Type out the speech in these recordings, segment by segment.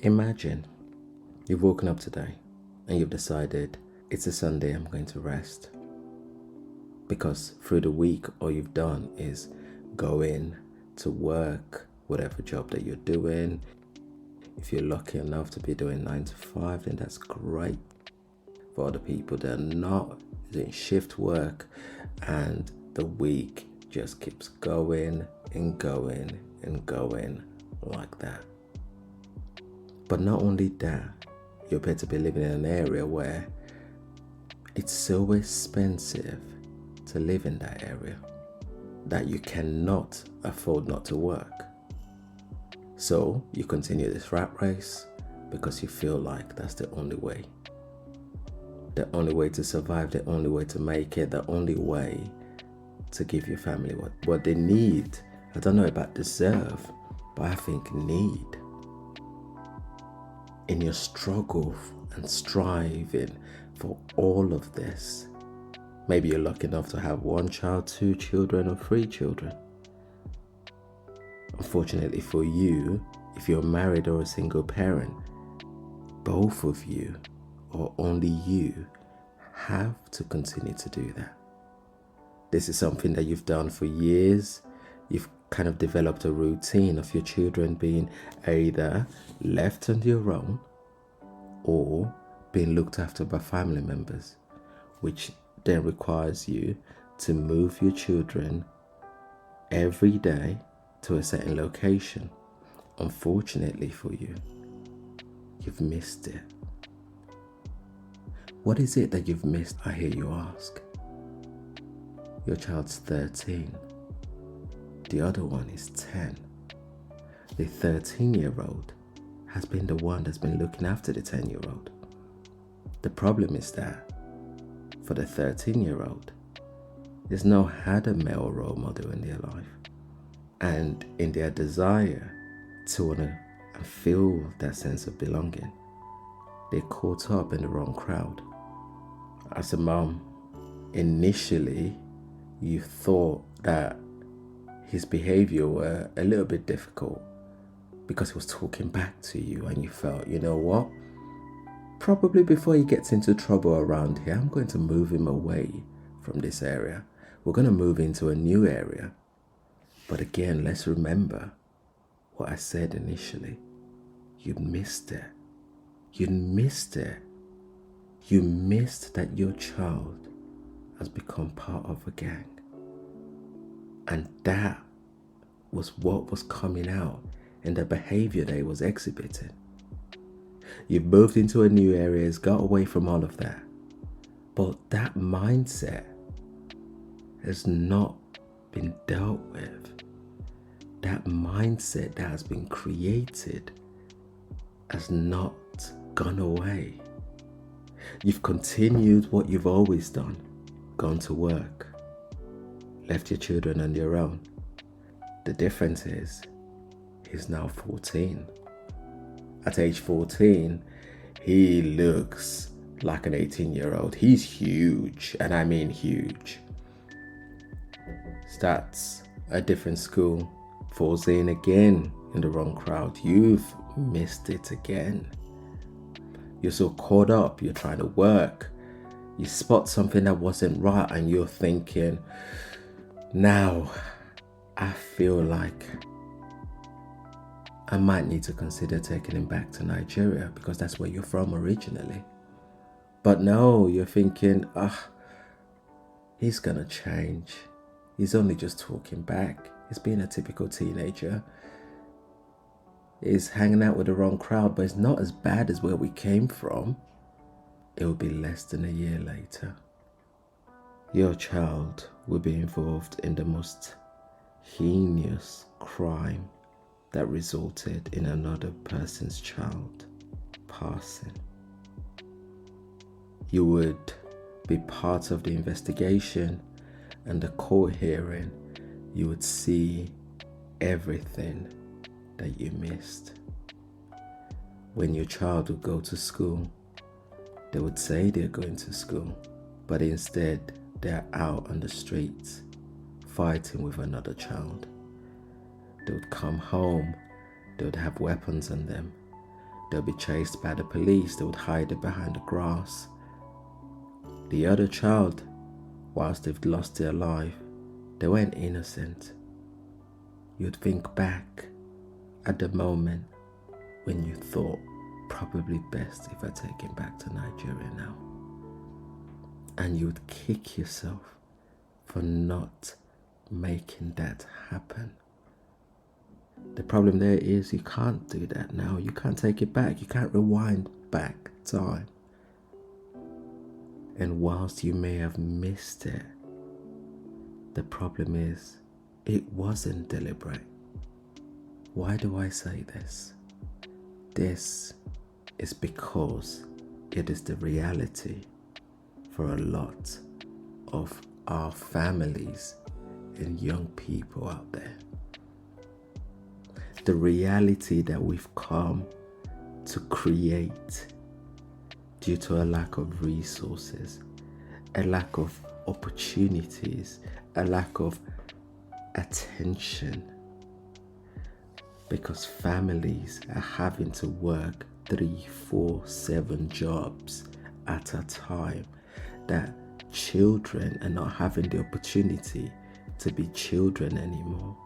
Imagine you've woken up today and you've decided it's a Sunday, I'm going to rest. Because through the week, all you've done is go in to work, whatever job that you're doing. If you're lucky enough to be doing 9 to 5, then that's great. For other people, they're not doing shift work, and the week just keeps going and going and going like that. But not only that, you appear to be living in an area where it's so expensive to live in that area that you cannot afford not to work. So you continue this rat race because you feel like that's the only way. The only way to survive, the only way to make it, the only way to give your family what they need. I don't know about deserve, but I think need. In your struggle and striving for all of this, maybe you're lucky enough to have 1 child, 2 children, or 3 children. Unfortunately for you, if you're married or a single parent, both of you or only you have to continue to do that. This is something that you've done for years. You've kind of developed a routine of your children being either left on their own or being looked after by family members, which then requires you to move your children every day to a certain location. Unfortunately for you, you've missed it. What is it that you've missed, I hear you ask? Your child's 13. The other one is 10. The 13-year-old has been the one that's been looking after the 10-year-old. The problem is that for the 13-year-old, there's no had a male role model in their life. And in their desire to want to feel that sense of belonging, they're caught up in the wrong crowd. As a mom, initially, you thought that his behavior were a little bit difficult because he was talking back to you, and you felt, you know what? Probably before he gets into trouble around here, I'm going to move him away from this area. We're going to move into a new area. But again, let's remember what I said initially. You missed it. You missed it. You missed that your child has become part of a gang. And that was what was coming out in the behavior that he was exhibiting. You've moved into a new area, got away from all of that. But that mindset has not been dealt with. That mindset that has been created has not gone away. You've continued what you've always done, gone to work, left your children on their own. The difference is, he's now 14. At age 14, he looks like an 18-year-old. He's huge, and I mean huge. Starts a different school, falls in again in the wrong crowd. You've missed it again. You're so caught up, you're trying to work. You spot something that wasn't right, and you're thinking, now I feel like I might need to consider taking him back to Nigeria because that's where you're from originally. But no, you're thinking, he's gonna change. He's only just talking back. He's being a typical teenager. He's hanging out with the wrong crowd, but it's not as bad as where we came from. It will be less than a year later. Your child will be involved in the most heinous crime that resulted in another person's child passing. You would be part of the investigation and the court hearing. You would see everything that you missed. When your child would go to school, they would say they're going to school, but instead they're out on the streets fighting with another child. They would come home, they would have weapons on them. They'll be chased by the police. They would hide it behind the grass. The other child, whilst they've lost their life, they weren't innocent. You'd think back at the moment when you thought, probably best if I take him back to Nigeria now. And you would kick yourself for not making that happen. The problem there is you can't do that now. You can't take it back. You can't rewind back time. And whilst you may have missed it, the problem is it wasn't deliberate. Why do I say this? This is because it is the reality for a lot of our families and young people out there. The reality that we've come to create due to a lack of resources, a lack of opportunities, a lack of attention, because families are having to work 3, 4, 7 jobs at a time, that children are not having the opportunity to be children anymore.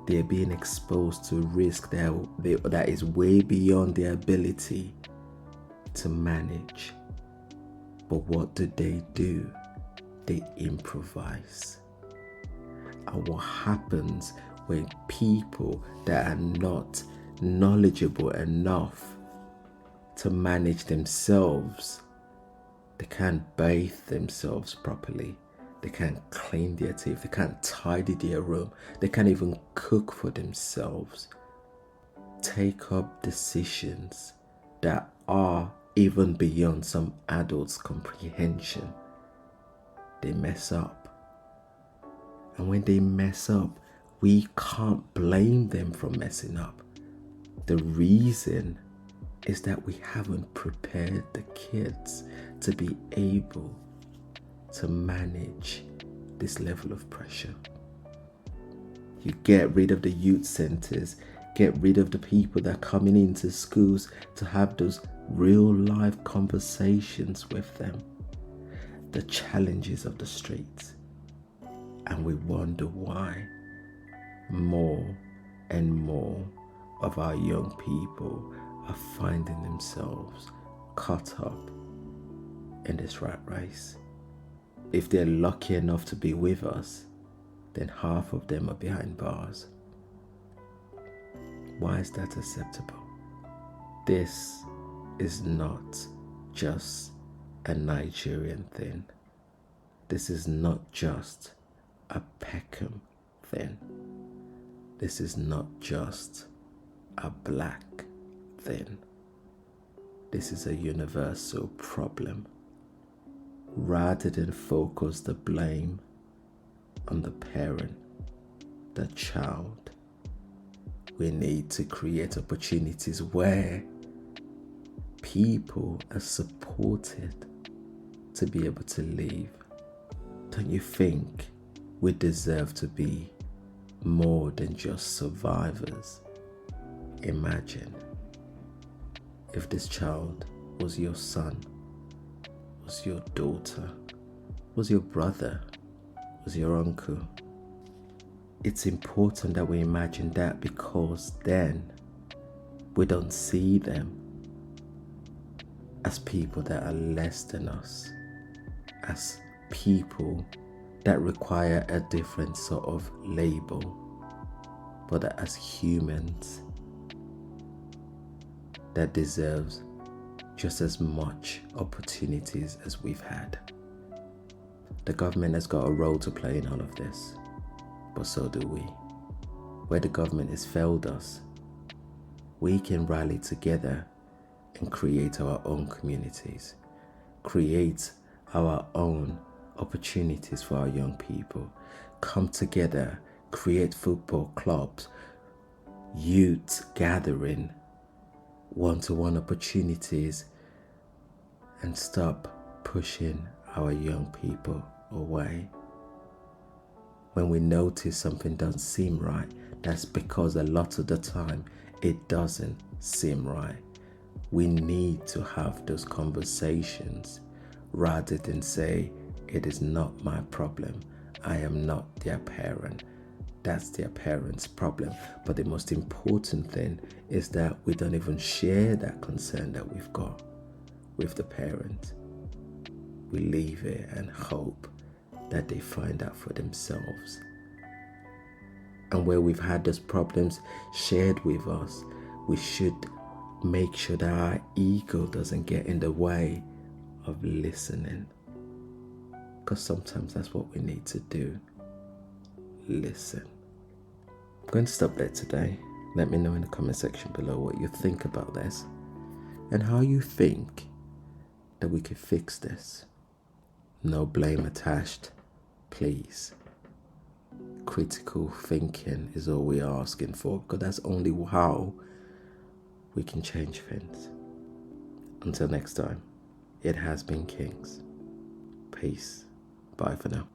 They're being exposed to risk that is way beyond their ability to manage. But what do? They improvise. And what happens when people that are not knowledgeable enough to manage themselves, they can't bathe themselves properly, they can't clean their teeth, they can't tidy their room, they can't even cook for themselves, take up decisions that are even beyond some adults' comprehension, they mess up. And when they mess up, we can't blame them for messing up. The reason is that we haven't prepared the kids to be able to manage this level of pressure. You get rid of the youth centers, get rid of the people that are coming into schools to have those real life conversations with them, the challenges of the streets. And we wonder why more and more of our young people are finding themselves caught up in this rat race. If they're lucky enough to be with us, then half of them are behind bars. Why is that acceptable? This is not just a Nigerian thing. This is not just a Peckham thing. This is not just a black thing. This is a universal problem. Rather than focus the blame on the parent, the child, we need to create opportunities where people are supported to be able to live. Don't you think we deserve to be more than just survivors? Imagine if this child was your son, was your daughter, was your brother, was your uncle. It's important that we imagine that, because then we don't see them as people that are less than us, as people that require a different sort of label, but as humans that deserves just as much opportunities as we've had. The government has got a role to play in all of this, but so do we. Where the government has failed us, we can rally together and create our own communities, create our own opportunities for our young people, come together, create football clubs, youth gathering, one-to-one opportunities, and stop pushing our young people away. When we notice something doesn't seem right, that's because a lot of the time it doesn't seem right. We need to have those conversations rather than say, it is not my problem. I am not their parent. That's their parent's problem. But the most important thing is that we don't even share that concern that we've got with the parent. We leave it and hope that they find out for themselves. And where we've had those problems shared with us, we should make sure that our ego doesn't get in the way of listening. Because sometimes that's what we need to do. Listen. I'm going to stop there today. Let me know in the comment section below what you think about this and how you think that we can fix this. No blame attached, please. Critical thinking is all we're asking for, because that's only how we can change things. Until next time, it has been Kings. Peace. Bye for now.